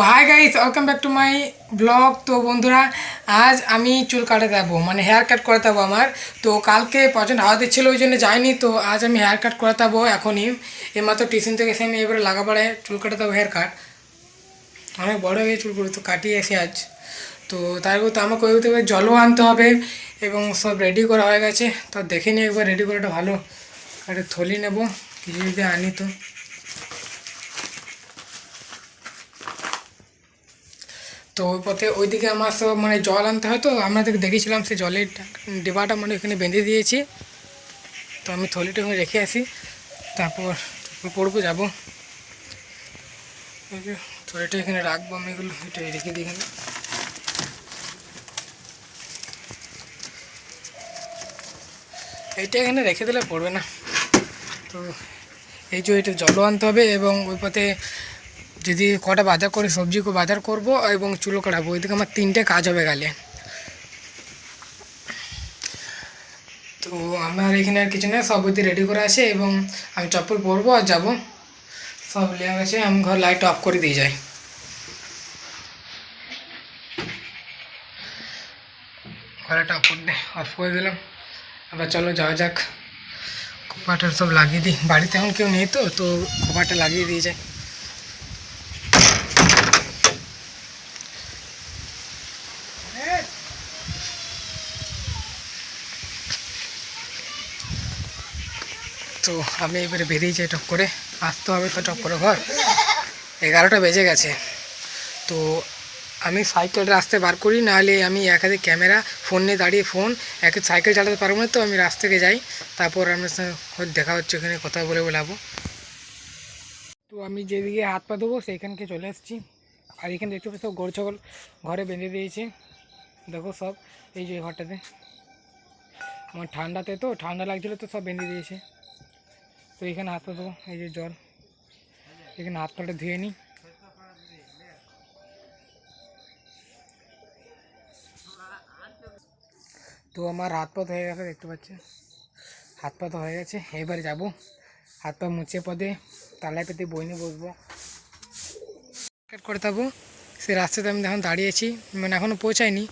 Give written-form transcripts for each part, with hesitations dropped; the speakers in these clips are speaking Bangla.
Hi guys, welcome back to my blog. তো বন্ধুরা, আজ আমি চুল কাটাতে যাবো, মানে হেয়ার কাট করাতে যাবো আমার। তো কালকে প্রচণ্ড হাওয়া দিচ্ছিল, ওই জন্য যাইনি। তো আজ আমি হেয়ার কাট করাতে যাবো এখনই। এইমাত্র টিউশন থেকে এসে আমি এবারে লাগাপাড়ে চুল কাটাতে যাবো, হেয়ার কাট। অনেক বড়ো হয়ে চুলগুলো তো কাটিয়ে এসে আজ। তো তার তো আমাকে ওই থেকে জলও আনতে হবে এবং সব রেডি করা হয়ে গেছে। তো দেখে নিই একবার রেডি করাটা ভালো। একটা থলি নেবো, কিছু যদি আনি। তো ওই পথে ওইদিকে আমার সব মানে জল আনতে হয়, তো আমাদের দেখেছিলাম সেই জলের ডিবাটা মানে এখানে বেঁধে দিয়েছি। তো আমি থলিটা ওখানে রেখে আসি, তারপর পড়বো যাবো। এই যে থলিটা এখানে রাখবো আমি, এগুলো এটা রেখে দিই এখানে। এইটা এখানে রেখে দিলে পড়বে না। তো এই যে এটা জলও আনতে হবে এবং ওই পথে যদি কটা বাজার করে সবজি বাজার করবো এবং চুলো কাটাবো, ওইদিকে আমার 3টে কাজ হবে গেলে। তো আমার এখানে আর কিছু নেই, সব ওইদিকে রেডি করা আছে এবং আমি চপ্পল পরবো আর যাবো। সব লেগে গেছে, আমি ঘর লাইট অফ করে দিয়ে যাই। ঘরেটা অফ করে দিলাম। আবার চলো যাওয়া যাক, খোপাটা সব লাগিয়ে দিই। বাড়িতে এখন কেউ নেই, তো তো খোপাটা লাগিয়ে দিয়ে যায়। তো আমি এবারে বেরিয়ে যাই, টপ করে আসতে হবে। তো টপ করে ঘর 11টা বেজে গেছে। তো আমি সাইকেলটা রাস্তায় বার করি, নাহলে আমি এক হাতে ক্যামেরা, ফোন নিয়ে দাঁড়িয়ে ফোন একে সাইকেল চালাতে পারবো না। তো আমি রাস্তা থেকে যাই, তারপর আপনার সঙ্গে দেখা হচ্ছে, ওখানে কথা বলে বলাবো। তো আমি যেদিকে হাত পা দেবো সেইখানকে চলে এসেছি। আর এখানে দেখতে পাচ্ছি সব গরু ছাগল ঘরে বেঁধে দিয়েছে, দেখো সব। এই যে ঘরটাতে আমার ঠান্ডাতে তো ঠান্ডা লাগছিলো, তো সব বেঁধে দিয়েছে। তো এখানে হাত পা দেবো, এই যে জল, এখানে হাত পাটা ধুয়ে নিই। তো আমার হাত পা হয়ে গেছে, দেখতে পাচ্ছেন হাত পা তো হয়ে গেছে। এবারে যাব হাত পা মুছে পদে তালায় পেতে বই নিয়ে বসবো, কাট করে থাকবো। সে রাস্তাতে আমি এখন দাঁড়িয়েছি, মানে এখনও পৌঁছায়নি।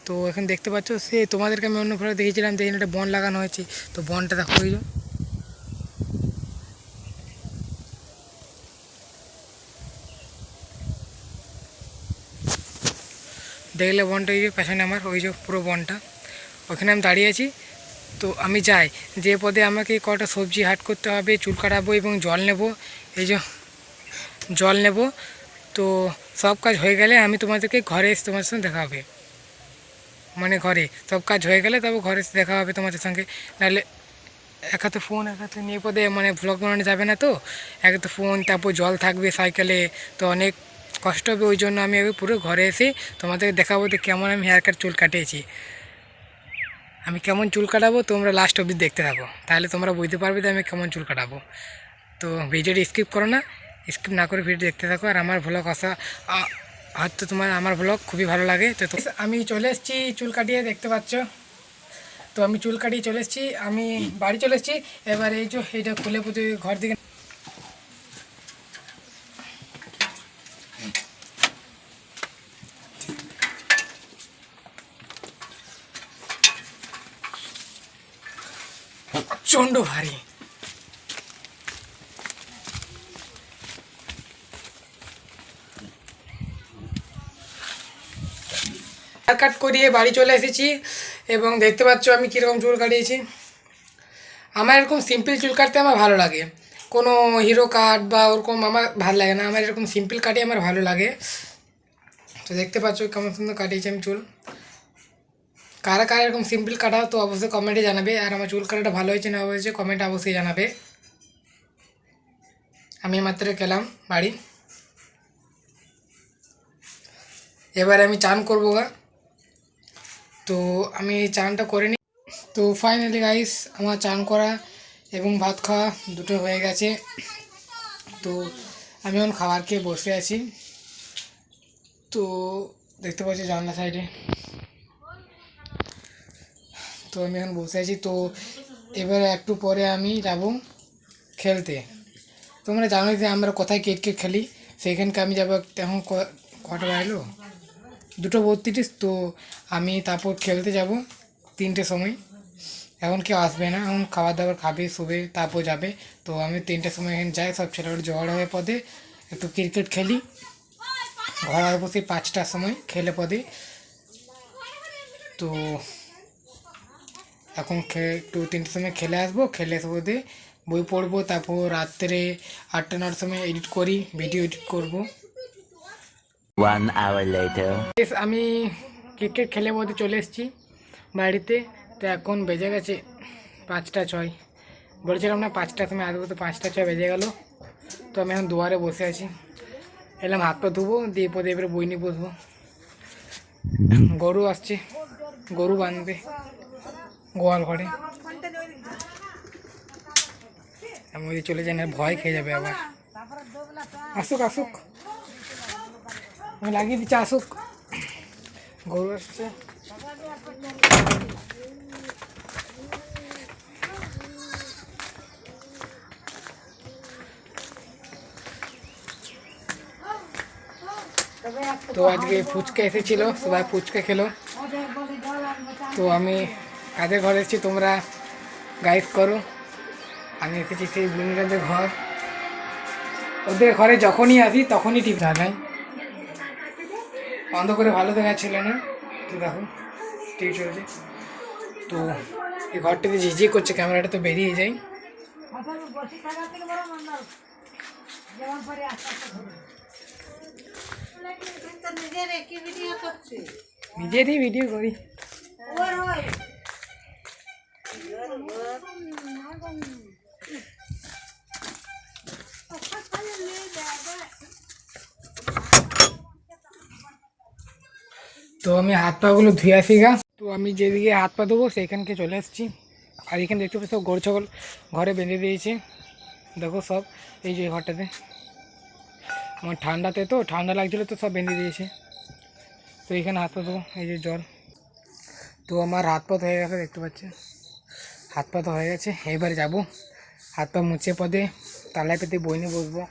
তো এখন দেখতে পাচ্ছ, সে তোমাদেরকে আমি অন্য ফলে দেখেছিলাম যে এখানে একটা বন লাগানো হয়েছে। তো বনটা দেখো, ওই দেখলে বনটা, ওই যে পেছনে আমার ওই যে পুরো বনটা, ওখানে আমি দাঁড়িয়ে আছি। তো আমি যাই, যে পদে আমাকে কটা সবজি হাট করতে হবে, চুল কাটাবো এবং জল নেব। এই যে জল নেব। তো সব কাজ হয়ে গেলে আমি তোমাদেরকে ঘরে এসে তোমার সঙ্গে দেখা হবে, মানে ঘরে সব কাজ হয়ে গেলে তবে ঘরে এসে দেখা হবে তোমাদের সঙ্গে। নাহলে এক হাতে ফোন এক হাতে নিয়ে পদে মানে ভ্লগ বানানো যাবে না। তো এক হাতে ফোন, তারপর জল থাকবে সাইকেলে, তো অনেক কষ্ট হবে। ওই জন্য আমি পুরো ঘরে এসে তোমাদের দেখাবো যে কেমন আমি হেয়ার কাট চুল কাটিয়েছি। আমি কেমন চুল কাটাবো তোমরা লাস্ট অবধি দেখতে থাকো, তাহলে তোমরা বুঝতে পারবে যে আমি কেমন চুল কাটাবো। তো ভিডিওটি স্কিপ করো না, স্কিপ না করে ভিডিও দেখতে থাকো। আর আমার ভ্লগ হয়তো তোমার আমার ভ্লগ খুবই ভালো লাগে। তো আমি চলে এসেছি চুল কাটিয়ে, দেখতে পাচ্ছ। তো আমি চুল কাটিয়ে চলে এসেছি, আমি বাড়ি চলে এসেছি। এবার এই যে এইটা খুলে পুঁতে ঘর দিকে প্রচণ্ড ভারী। হেয়ার কাট করিয়ে বাড়ি চলে এসেছি এবং দেখতে পাচ্ছ আমি কীরকম চুল কাটিয়েছি। আমার এরকম সিম্পল চুল কাটতে আমার ভালো লাগে, কোনো হিরো কাট বা ওরকম আমার ভালো লাগে না। আমার এরকম সিম্পল কাটিয়ে আমার ভালো লাগে। তো দেখতে পাচ্ছ কেমন সুন্দর কাটিয়েছি আমি চুল। কারা কারা এরকম সিম্পল কাটা, তো অবশ্যই কমেন্টে জানাবে। আর আমার চুল কাটাটা ভালো হয়েছে না হয়েছে কমেন্টে অবশ্যই জানাবে। আমি মাত্র গেলাম বাড়ি, এবার আমি চান করবো গা। তো আমি চানটা করে নিই। তো ফাইনালি গাইস, আমার চান করা এবং ভাত খাওয়া দুটো হয়ে গেছে। তো আমি এখন খাবার খেয়ে বসে আছি। তো দেখতে পাচ্ছি জানলা সাইডে, তো আমি এখন বসে আছি। তো এবার একটু পরে আমি যাব খেলতে। তোমরা জানো যে আমরা কোথায় ক্রিকেট খেলি, সেইখানকে আমি যাবো এখন কটা বাজলো 2:32। তো আমি তারপর খেলতে যাব 3টের সময়। এখন কেউ আসবে না, এখন খাবার দাবার খাবে, শুবে, তারপর যাবে। তো আমি 3টের সময় এখানে যাই, সব ছেলেগুলো জড় হয়ে পদে একটু ক্রিকেট খেলি। ঘর আসবো সেই 5টার সময় খেলে পদে। তো এখন একটু 3টের সময় খেলে আসবো, খেলে এসে পদে বই পড়বো। তারপর রাত্রে 8টা-9টার সময় এডিট করি, ভিডিও এডিট করবো। 1 hour later. আমি ক্রিকেট খেলে বলতে চলে এসেছি বাড়িতে। তো এখন বেজে গেছে 5টা 6। বলেছিলাম না 5টার সময় আসবো, তো 5টা 6 বেজে গেল। তো আমি এখন দুয়ারে বসে আছি, এলাম হাত পা ধুবো, দিয়ে পদে এবারে বই নিয়ে বসবো। গরু আসছে, গরু বাঁধবে গোয়াল ঘরে। আমি ওই চলে যাই না, ভয় খেয়ে যাবে আবার। আসুক আসুক, আমি লাগিয়ে দিচ্ছি, আসুক। গরু আসছে। তো আজকে ফুচকা এসেছিল, সবাই ফুচকা খেলো। তো আমি কাদের ঘরে এসেছি তোমরা গাইড করো। আমি এসেছি সেই বুনিরাদের ঘর। ওদের ঘরে যখনই আসি তখনই ঠিক জানাই, বন্ধ করে ভালো দেখাচ্ছিল না। তো দেখো ঠিক চলছে। তো এই ঘরটাতে ঝিঝি করছে, ক্যামেরাটা তো বেরিয়ে যায়। নিজেরই ভিডিও করি। তো আমি হাত পাগুলো ধুয়ে আসি গা। তো আমি যেদিকে হাত পা দেবো সেইখানকে চলে এসেছি। আর এখানে দেখতে পাচ্ছি সব গরু ছাগল ঘরে বেঁধে দিয়েছে, দেখো সব। এই যে ঘরটাতে আমার ঠান্ডাতে, তো ঠান্ডা লাগছিলো তো সব বেঁধে দিয়েছে। তো এখানে হাত পা দেবো, এই যে জল। তো আমার হাত পা হয়ে গেছে, দেখতে পাচ্ছি হাত পা হয়ে গেছে। এবারে যাব হাত পা মুছে পদে তালায় পেতে বই নিয়ে বসবো।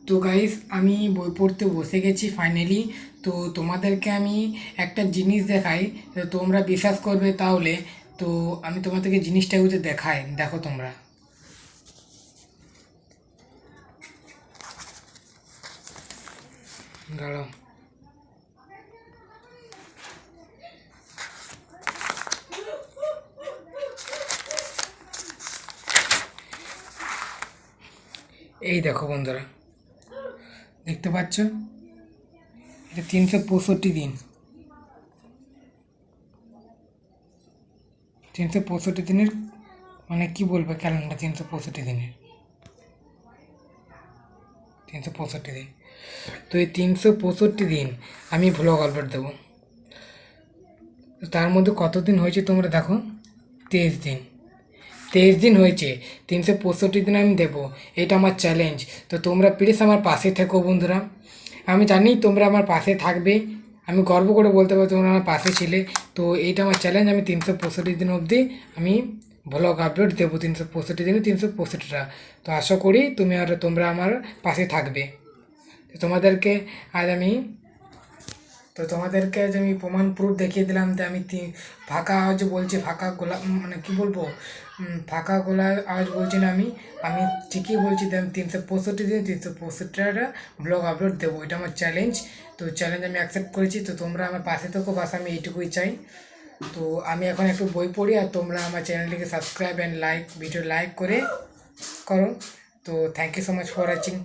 তো গাইস আমি বই পড়তে বসে গেছি ফাইনালি। তো তোমাদেরকে আমি একটা জিনিস দেখাই, তো তোমরা বিশ্বাস করবে তাহলে। তো আমি তোমাদেরকে জিনিসটা উঠে দেখাই, দেখো তোমরা। দাঁড়াও, এই দেখো বন্ধুরা, দেখতে পাচ্ছ এটা 365 দিন। 365 দিনের মানে কি বলবো, ক্যালেন্ডার 365 দিনের, 365 দিন। তো এই 365 দিন আমি ভ্লগ আপলোড দেবো। তো তার মধ্যে কতদিন হয়েছে তোমরা দেখো, 23 দিন। 23 দিন হয়েছে, 365 দিন আমি দেবো। এটা আমার চ্যালেঞ্জ। তো তোমরা প্লিজ আমার পাশে থেকো বন্ধুরা। আমি জানি তোমরা আমার পাশে থাকবে, আমি গর্ব করে বলতে পারবো তোমরা আমার পাশে ছিলে। তো এইটা আমার চ্যালেঞ্জ, আমি 365 দিন অবধি আমি ব্লগ আপলোড দেবো, 365 দিনে 365টা। তো আশা করি তোমরা আমার পাশে থাকবে। তো তোমাদেরকে আজ আমি প্রমাণ প্রুফ দেখিয়ে দিলাম যে আমি ফাঁকা আওয়াজ বলছি, ফাঁকা গলা মানে কী বলবো, ফাঁকা গলায় আওয়াজ বলছি না। আমি ঠিকই বলছি যে আমি 365 দিন 365টা ব্লগ আপলোড দেবো, এটা আমার চ্যালেঞ্জ। তো চ্যালেঞ্জ আমি অ্যাকসেপ্ট করেছি। তো তোমরা আমার পাশে থেকো, বাস আমি এইটুকুই চাই। তো আমি এখন একটু বই পড়ি, আর তোমরা আমার চ্যানেলটিকে সাবস্ক্রাইব অ্যান্ড ভিডিও লাইক করো। তো thank you so much for watching.